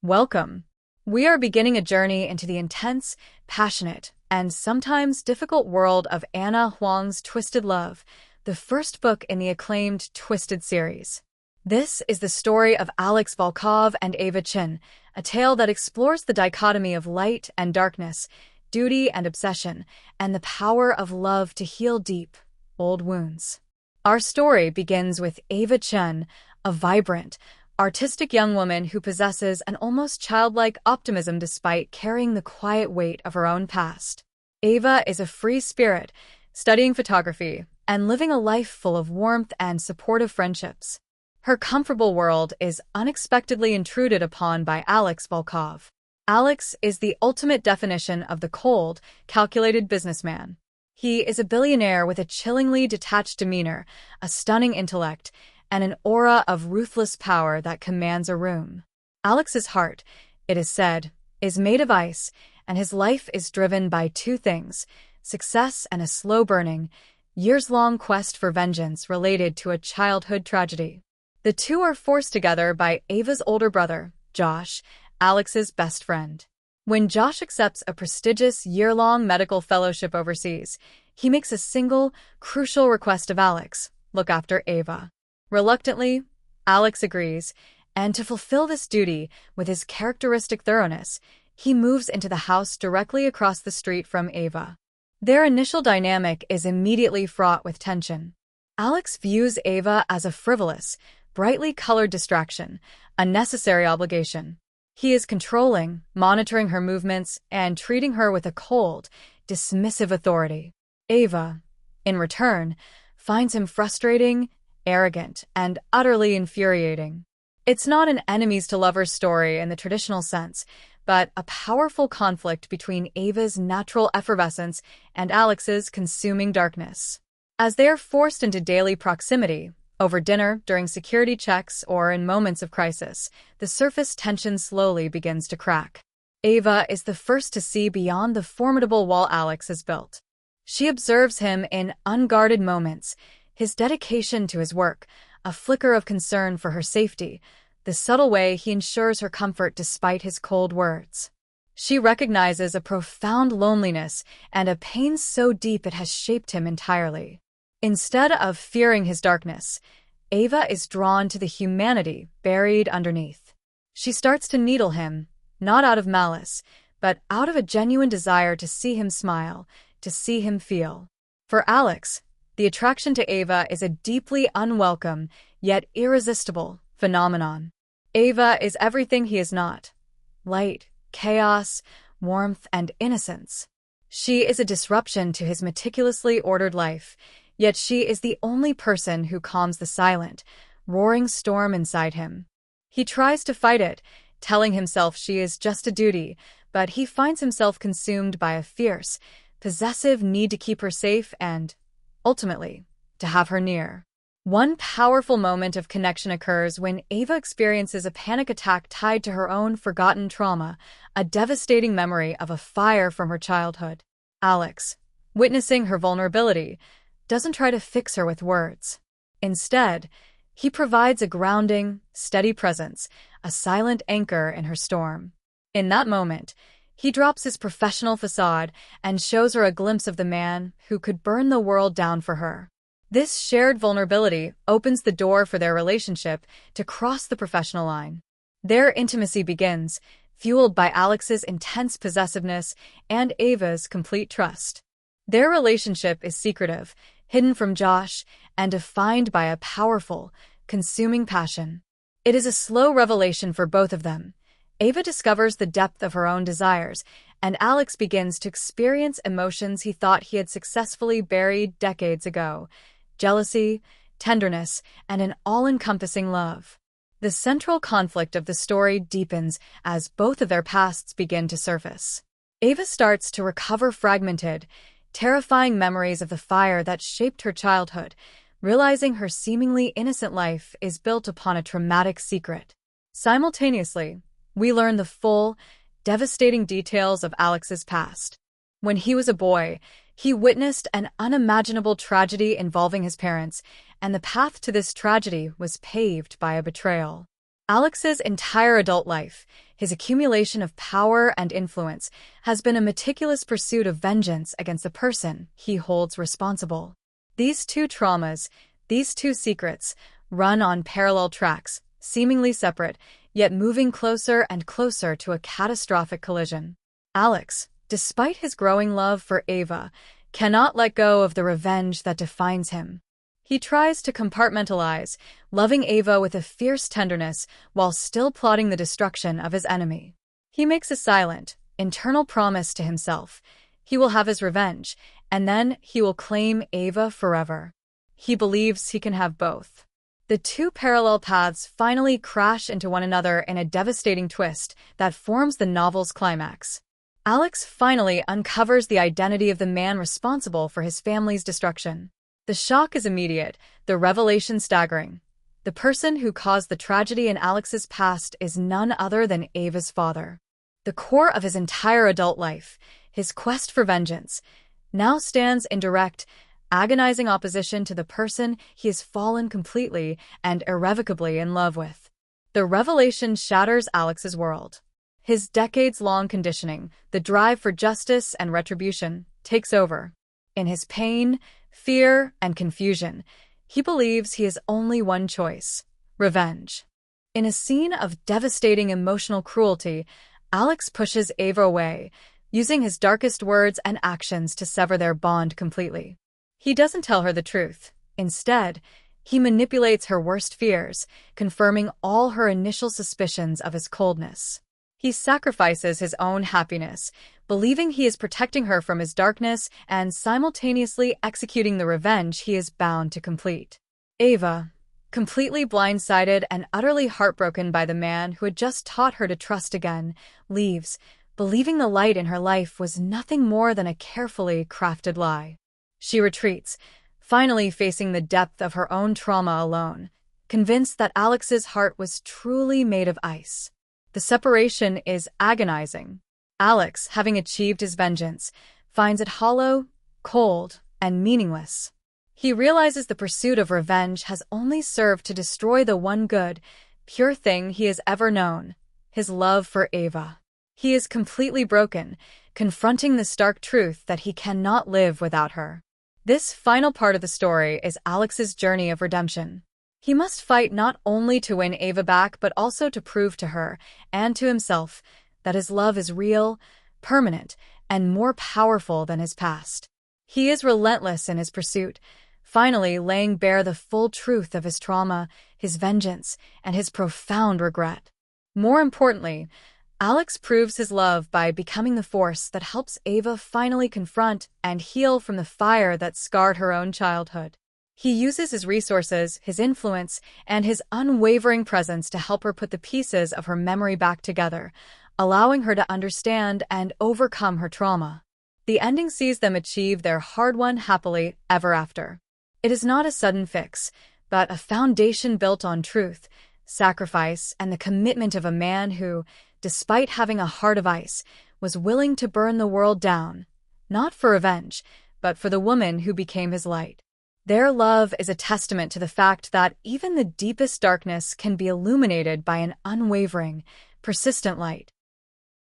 Welcome. We are beginning a journey into the intense, passionate, and sometimes difficult world of Ana Huang's Twisted Love, the first book in the acclaimed Twisted series. This is the story of Alex Volkov and Ava Chen, a tale that explores the dichotomy of light and darkness, duty and obsession, and the power of love to heal deep, old wounds. Our story begins with Ava Chen, a vibrant, artistic young woman who possesses an almost childlike optimism despite carrying the quiet weight of her own past. Ava is a free spirit, studying photography and living a life full of warmth and supportive friendships. Her comfortable world is unexpectedly intruded upon by Alex Volkov. Alex is the ultimate definition of the cold, calculated businessman. He is a billionaire with a chillingly detached demeanor, a stunning intellect, and an aura of ruthless power that commands a room. Alex's heart, it is said, is made of ice, and his life is driven by two things: success and a slow-burning, years-long quest for vengeance related to a childhood tragedy. The two are forced together by Ava's older brother, Josh, Alex's best friend. When Josh accepts a prestigious year-long medical fellowship overseas, he makes a single, crucial request of Alex: look after Ava. Reluctantly, Alex agrees, and to fulfill this duty with his characteristic thoroughness, he moves into the house directly across the street from Ava. Their initial dynamic is immediately fraught with tension. Alex views Ava as a frivolous, brightly colored distraction, a necessary obligation. He is controlling, monitoring her movements, and treating her with a cold, dismissive authority. Ava, in return, finds him frustrating, arrogant, and utterly infuriating. It's not an enemies-to-lovers story in the traditional sense, but a powerful conflict between Ava's natural effervescence and Alex's consuming darkness. As they are forced into daily proximity, over dinner, during security checks, or in moments of crisis, the surface tension slowly begins to crack. Ava is the first to see beyond the formidable wall Alex has built. She observes him in unguarded moments, his dedication to his work, a flicker of concern for her safety, the subtle way he ensures her comfort despite his cold words. She recognizes a profound loneliness and a pain so deep it has shaped him entirely. Instead of fearing his darkness, Ava is drawn to the humanity buried underneath. She starts to needle him, not out of malice, but out of a genuine desire to see him smile, to see him feel. For Alex, the attraction to Ava is a deeply unwelcome, yet irresistible, phenomenon. Ava is everything he is not: light, chaos, warmth, and innocence. She is a disruption to his meticulously ordered life, yet she is the only person who calms the silent, roaring storm inside him. He tries to fight it, telling himself she is just a duty, but he finds himself consumed by a fierce, possessive need to keep her safe and, ultimately, to have her near. One powerful moment of connection occurs when Ava experiences a panic attack tied to her own forgotten trauma, a devastating memory of a fire from her childhood. Alex, witnessing her vulnerability, doesn't try to fix her with words. Instead, he provides a grounding, steady presence, a silent anchor in her storm. In that moment, he drops his professional facade and shows her a glimpse of the man who could burn the world down for her. This shared vulnerability opens the door for their relationship to cross the professional line. Their intimacy begins, fueled by Alex's intense possessiveness and Ava's complete trust. Their relationship is secretive, hidden from Josh, and defined by a powerful, consuming passion. It is a slow revelation for both of them. Ava discovers the depth of her own desires, and Alex begins to experience emotions he thought he had successfully buried decades ago: jealousy, tenderness, and an all-encompassing love. The central conflict of the story deepens as both of their pasts begin to surface. Ava starts to recover fragmented, terrifying memories of the fire that shaped her childhood, realizing her seemingly innocent life is built upon a traumatic secret. Simultaneously, we learn the full, devastating details of Alex's past. When he was a boy, he witnessed an unimaginable tragedy involving his parents, and the path to this tragedy was paved by a betrayal. Alex's entire adult life, His accumulation of power and influence has been a meticulous pursuit of vengeance against the person he holds responsible. These two traumas, these two secrets, run on parallel tracks, seemingly separate, yet moving closer and closer to a catastrophic collision. Alex, despite his growing love for Ava, cannot let go of the revenge that defines him. He tries to compartmentalize, loving Ava with a fierce tenderness while still plotting the destruction of his enemy. He makes a silent, internal promise to himself. He will have his revenge, and then he will claim Ava forever. He believes he can have both. The two parallel paths finally crash into one another in a devastating twist that forms the novel's climax. Alex finally uncovers the identity of the man responsible for his family's destruction. The shock is immediate, the revelation staggering. The person who caused the tragedy in Alex's past is none other than Ava's father. The core of his entire adult life, his quest for vengeance, now stands in direct, agonizing opposition to the person he has fallen completely and irrevocably in love with. The revelation shatters Alex's world. His decades-long conditioning, the drive for justice and retribution, takes over. In his pain, fear, and confusion, he believes he has only one choice: revenge. In a scene of devastating emotional cruelty, Alex pushes Ava away, using his darkest words and actions to sever their bond completely. He doesn't tell her the truth. Instead, he manipulates her worst fears, confirming all her initial suspicions of his coldness. He sacrifices his own happiness, believing he is protecting her from his darkness and simultaneously executing the revenge he is bound to complete. Ava, completely blindsided and utterly heartbroken by the man who had just taught her to trust again, leaves, believing the light in her life was nothing more than a carefully crafted lie. She retreats, finally facing the depth of her own trauma alone, convinced that Alex's heart was truly made of ice. The separation is agonizing. Alex, having achieved his vengeance, finds it hollow, cold, and meaningless. He realizes the pursuit of revenge has only served to destroy the one good, pure thing he has ever known: his love for Ava. He is completely broken, confronting the stark truth that he cannot live without her. This final part of the story is Alex's journey of redemption. He must fight not only to win Ava back but also to prove to her, and to himself, that his love is real, permanent, and more powerful than his past. He is relentless in his pursuit, finally laying bare the full truth of his trauma, his vengeance, and his profound regret. More importantly, Alex proves his love by becoming the force that helps Ava finally confront and heal from the fire that scarred her own childhood. He uses his resources, his influence, and his unwavering presence to help her put the pieces of her memory back together, allowing her to understand and overcome her trauma. The ending sees them achieve their hard-won happily ever after. It is not a sudden fix, but a foundation built on truth, sacrifice, and the commitment of a man who, despite having a heart of ice, was willing to burn the world down, not for revenge, but for the woman who became his light. Their love is a testament to the fact that even the deepest darkness can be illuminated by an unwavering, persistent light.